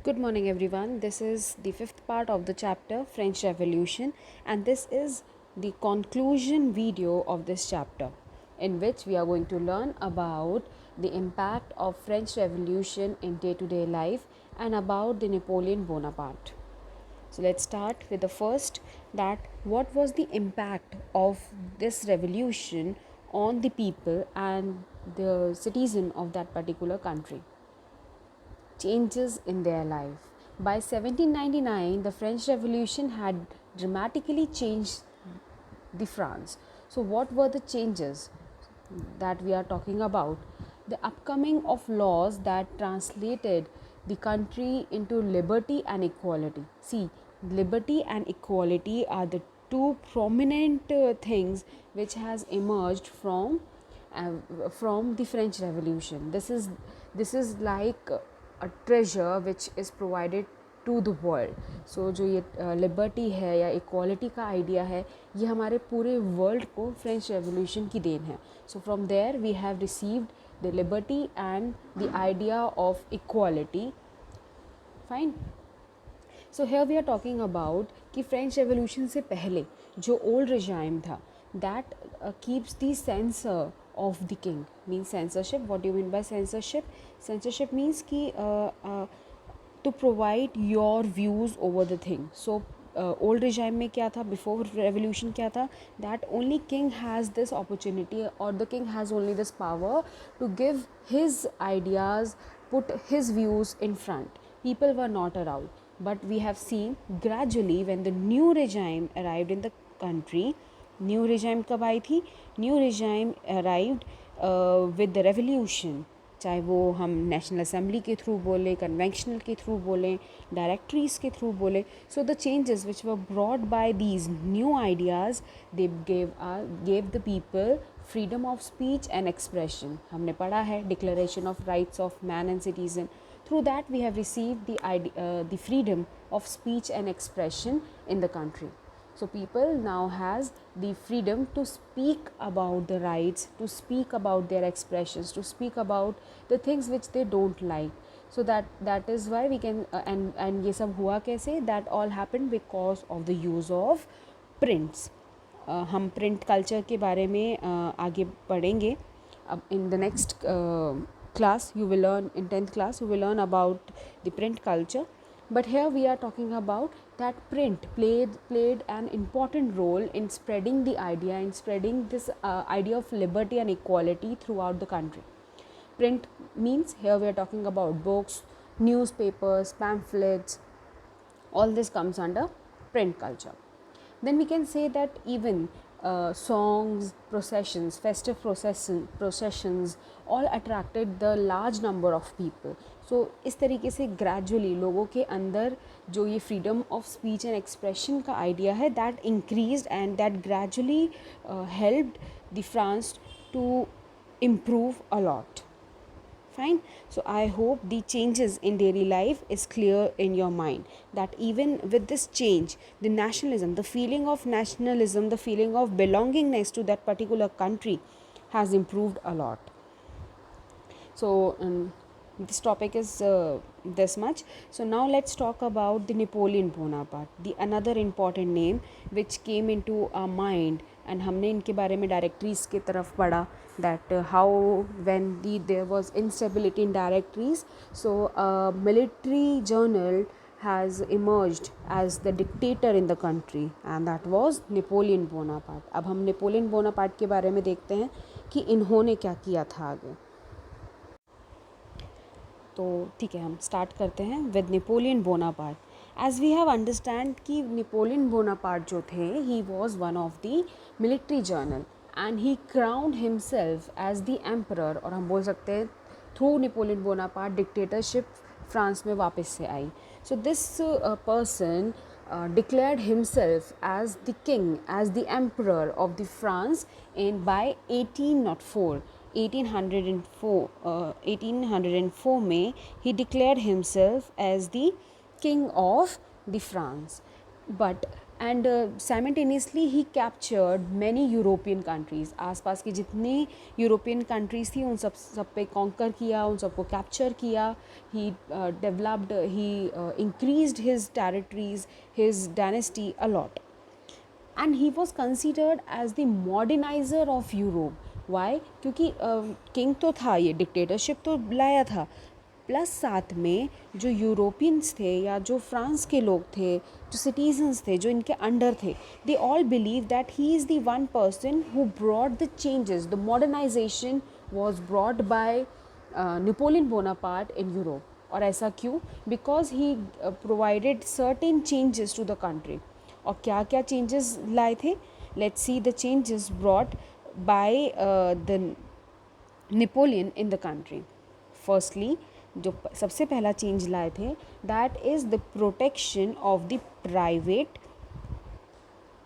Good morning, everyone. This is the fifth part of the chapter French Revolution, and this is the conclusion video of this chapter, in which we are going to learn about the impact of French Revolution in day to day life and about the Napoleon Bonaparte. So let's start with the first, that what was the impact of this revolution on the people and the citizen of that particular country. Changes in their life. By 1799, the French Revolution had dramatically changed the France. So, what were the changes that we are talking about? The upcoming of laws that translated the country into liberty and equality. See, liberty and equality are the two prominent things which has emerged from the French Revolution. This is like a treasure which is provided to the world. So जो ये liberty है या equality का idea है, ये हमारे पूरे world को फ्रेंच रेवोल्यूशन की देन है. So from there we have received the liberty and the idea of equality. Fine. So here we are talking about कि फ्रेंच रेवोल्यूशन से पहले जो ओल्ड रिजाइम था, that keeps the censor of the king. Means censorship. What do you mean by censorship? Censorship means कि to provide your views over the thing. So old regime में क्या था, before revolution क्या था, that only king has this opportunity or the king has only this power to give his ideas, put his views in front. People were not around. But we have seen gradually when the new regime arrived in the country. New regime कब आई थी? New regime arrived with the revolution. चाहे वो हम national assembly के through बोलें, conventional के through बोलें, directories के थ्रू बोलें. So the changes which were brought by these new ideas, they gave the people freedom of speech and expression. हमने पढ़ा है declaration of rights of man and citizen. Through that we have received the freedom of speech and expression in the country. So people now has the freedom to speak about the rights, to speak about their expressions, to speak about the things which they don't like. So that is why we can and ये सब हुआ कैसे? That all happened because of the use of prints. हम print culture के बारे में आगे पढ़ेंगे. अब in the next class you will learn, in 10th class you will learn about the print culture. But here we are talking about that print played an important role in spreading the idea, in spreading this idea of liberty and equality throughout the country. Print means here we are talking about books, newspapers, pamphlets. All this comes under print culture. Then we can say that even songs, processions, festive processions all attracted the large number of people. So इस तरीके से gradually लोगों के अंदर जो ये freedom of speech and expression का idea है, that increased and that gradually helped the France to improve a lot. Fine. So I hope the changes in daily life is clear in your mind, that even with this change, the nationalism, the feeling of nationalism, the feeling of belongingness to that particular country has improved a lot. So this topic is this much. So now let's talk about the Napoleon Bonaparte, the another important name which came into our mind, and हमने इनके बारे में directories की तरफ पढ़ा, that how when there was instability in directories, so a military journal has emerged as the dictator in the country, and that was Napoleon Bonaparte. अब हम Napoleon Bonaparte के बारे में देखते हैं कि इन्होंने क्या किया था आगे. तो ठीक है, हम स्टार्ट करते हैं with Napoleon Bonaparte. As we have understand कि नेपोलियन बोनापार्ट जो थे, he was one of the military general and he crowned himself as the emperor. और हम बोल सकते हैं through Napoleon Bonaparte dictatorship France में वापस से आई. So this person declared himself as the king, as the emperor of the France in by 1804. 1804 में he declared himself as the king of the France. But and simultaneously he captured many European countries. आसपास की जितनी European countries थी उन सब पे conquer किया, उन सबको कैप्चर किया. He developed, he increased his territories, his dynasty a lot. And he was considered as the moderniser of Europe. Why? क्योंकि किंग तो था, ये डिक्टेटरशिप तो लाया था, प्लस साथ में जो यूरोपियंस थे या जो फ्रांस के लोग थे, जो सिटीजन्स थे, जो इनके अंडर थे, they all believe that he is the one person who brought the changes. The modernisation was brought by Napoleon Bonaparte in Europe. और ऐसा क्यों? Because he provided certain changes to the country. और क्या क्या changes लाए थे? Let's see the changes brought by the Napoleon in the country. Firstly, जो सबसे पहला चेंज लाए थे, that is the protection of the private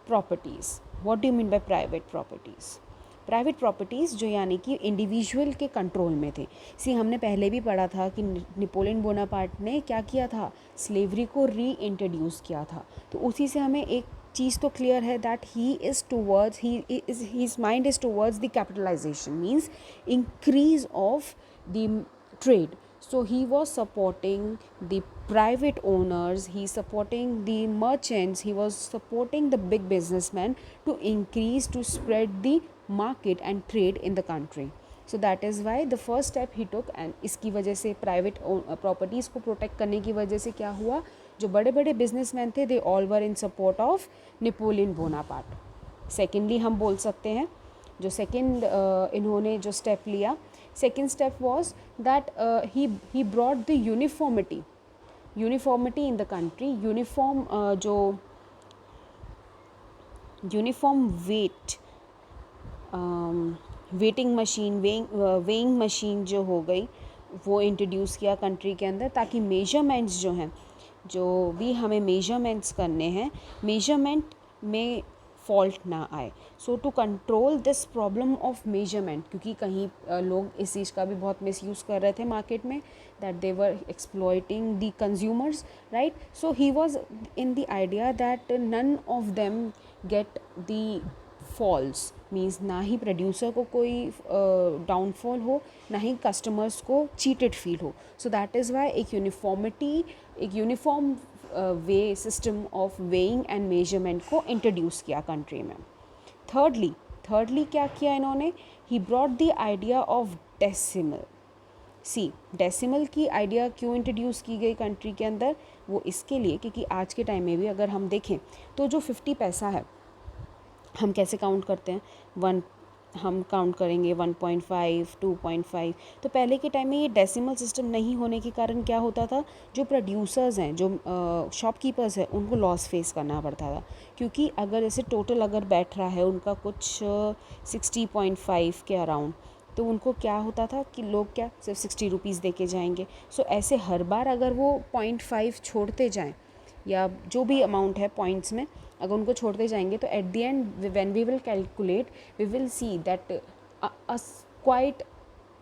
properties. What do you mean by private properties? Private properties जो यानी कि इंडिविजुअल के control में थे. हमने पहले भी पढ़ा था कि नेपोलियन बोनापार्ट ने क्या किया था? स्लेवरी को री इंट्रोड्यूस किया था. तो उसी से हमें एक चीज़ तो क्लियर है that he is towards, his mind is towards the capitalization, means increase of the trade. So he was supporting the private owners, he supporting the merchants, he was supporting the big businessmen to increase, to spread the market and trade in the country. So that is why the first step he took. And इसकी वजह से private properties को protect करने की वजह से क्या हुआ? जो बड़े बड़े बिजनेसमैन थे, they all were in support of Napoleon Bonaparte. Secondly हम बोल सकते हैं जो सेकेंड इन्होंने जो स्टेप लिया, second step was that he brought the uniformity in the country. Uniform जो uniform weighting machine, weighing machine जो हो गई, वो इंट्रोड्यूस किया कंट्री के अंदर, ताकि मेजरमेंट्स जो हैं, जो भी हमें मेजरमेंट्स करने हैं, मेजरमेंट में फॉल्ट ना आए. So to control this problem of measurement, क्योंकि कहीं लोग इस चीज़ का भी बहुत मिसयूज़ कर रहे थे मार्केट में, that they were exploiting the consumers, right. So he was in the idea that none of them get the falls, means ना ही प्रोड्यूसर को कोई डाउनफॉल हो, ना ही कस्टमर्स को चीटेड फील हो. सो दैट इज़ वाई एक uniform way system of weighing and measurement को इंट्रोड्यूस किया कंट्री में. थर्डली क्या किया इन्होंने? He brought the idea of decimal. Decimal की आइडिया क्यों इंट्रोड्यूस की गई कंट्री के अंदर? वो इसके लिए क्योंकि आज के टाइम में भी अगर हम देखें तो जो 50 पैसा है, हम कैसे काउंट करते हैं? हम काउंट करेंगे 1.5, 2.5. तो पहले के टाइम में ये डेसिमल सिस्टम नहीं होने के कारण क्या होता था? जो प्रोड्यूसर्स हैं, जो शॉपकीपर्स हैं, उनको लॉस फेस करना पड़ता था. क्योंकि अगर जैसे टोटल अगर बैठ रहा है उनका कुछ 60.5 के अराउंड, तो उनको क्या होता था कि लोग क्या सिर्फ 60 रुपीज़ दे के जाएंगे. सो ऐसे हर बार अगर वो 0.5 छोड़ते जाएँ, या जो भी अमाउंट है पॉइंट्स में अगर उनको छोड़ते जाएंगे, तो at the end when we will calculate, we will see that quite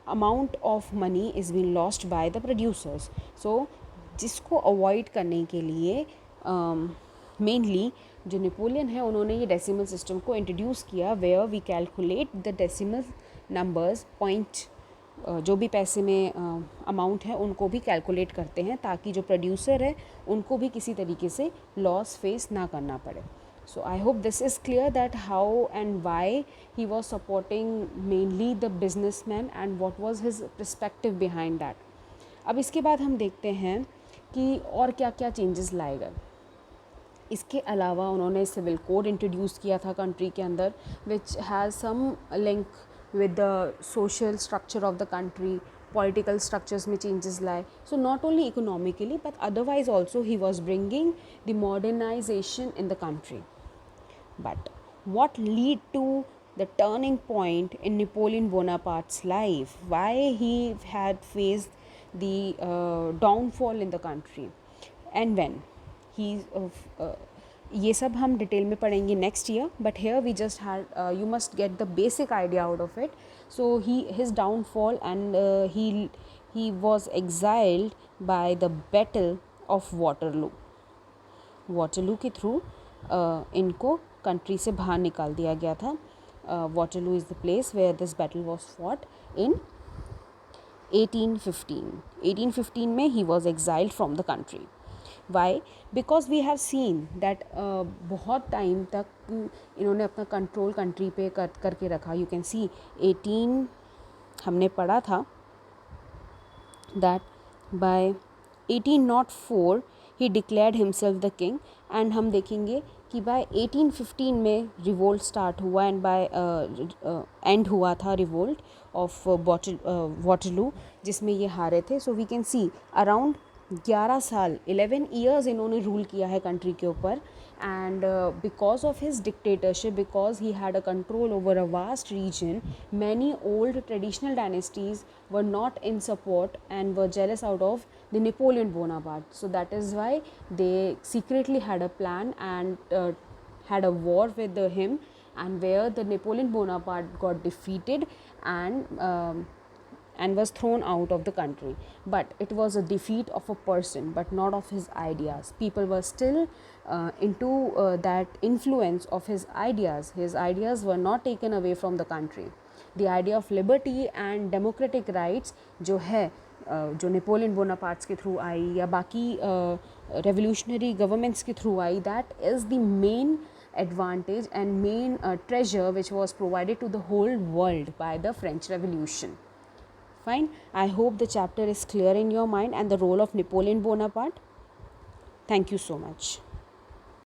amount of money is been lost by the producers. So जिसको अवॉइड करने के लिए मेनली जो नेपोलियन है, उन्होंने ये डेसिमल सिस्टम को इंट्रोड्यूस किया, where we calculate the decimal numbers, point जो भी पैसे में अमाउंट है उनको भी कैलकुलेट करते हैं, ताकि जो प्रोड्यूसर है उनको भी किसी तरीके से लॉस फेस ना करना पड़े. So I hope this is clear that how and why he was supporting mainly the businessman and what was his perspective behind that. अब इसके बाद हम देखते हैं कि और क्या क्या चेंजेस लाए गए. इसके अलावा उन्होंने सिविल कोड इंट्रोड्यूस किया था कंट्री के अंदर, which has some link with the social structure of the country, political structures में changes लाए. So not only economically but otherwise also he was bringing the modernization in the country. But what lead to the turning point in Napoleon Bonaparte's life? Why he had faced the downfall in the country and when he ये सब हम detail में पढ़ेंगे next year, but here we just had you must get the basic idea out of it. So his downfall and he was exiled by the battle of Waterloo. Waterloo के through इनको country से बाहर निकाल दिया गया था. Waterloo is the place where this battle was fought in 1815. 1815 में he was exiled from the country. Why? Because we have seen that बहुत टाइम तक इन्होंने अपना कंट्रोल कंट्री पे करके रखा. यू कैन सी 18 हमने पढ़ा था that by 1804 he declared himself the king, and हम देखेंगे कि by 1815 में रिवोल्ट स्टार्ट हुआ एंड बाय एंड हुआ था रिवोल्ट ऑफ वाटरलू जिसमें ये हारे थे. So we can see around 11 साल 11 ईयर्स इन्होंने रूल किया है कंट्री के ऊपर. And because of his dictatorship, because he had a control over a vast region, many old traditional dynasties were not in support and were jealous out of the Napoleon Bonaparte. So that is why they secretly had a plan and had a war with him, and where the Napoleon Bonaparte got defeated and was thrown out of the country. But it was a defeat of a person, but not of his ideas. People were still into that influence of his ideas. His ideas were not taken away from the country. The idea of liberty and democratic rights जो है जो Napoleon बोनापार्ट्स के through आई या बाकी revolutionary governments के through I, that is the main advantage and main treasure which was provided to the whole world by the French Revolution. Fine. I hope the chapter is clear in your mind and the role of Napoleon Bonaparte. Thank you so much.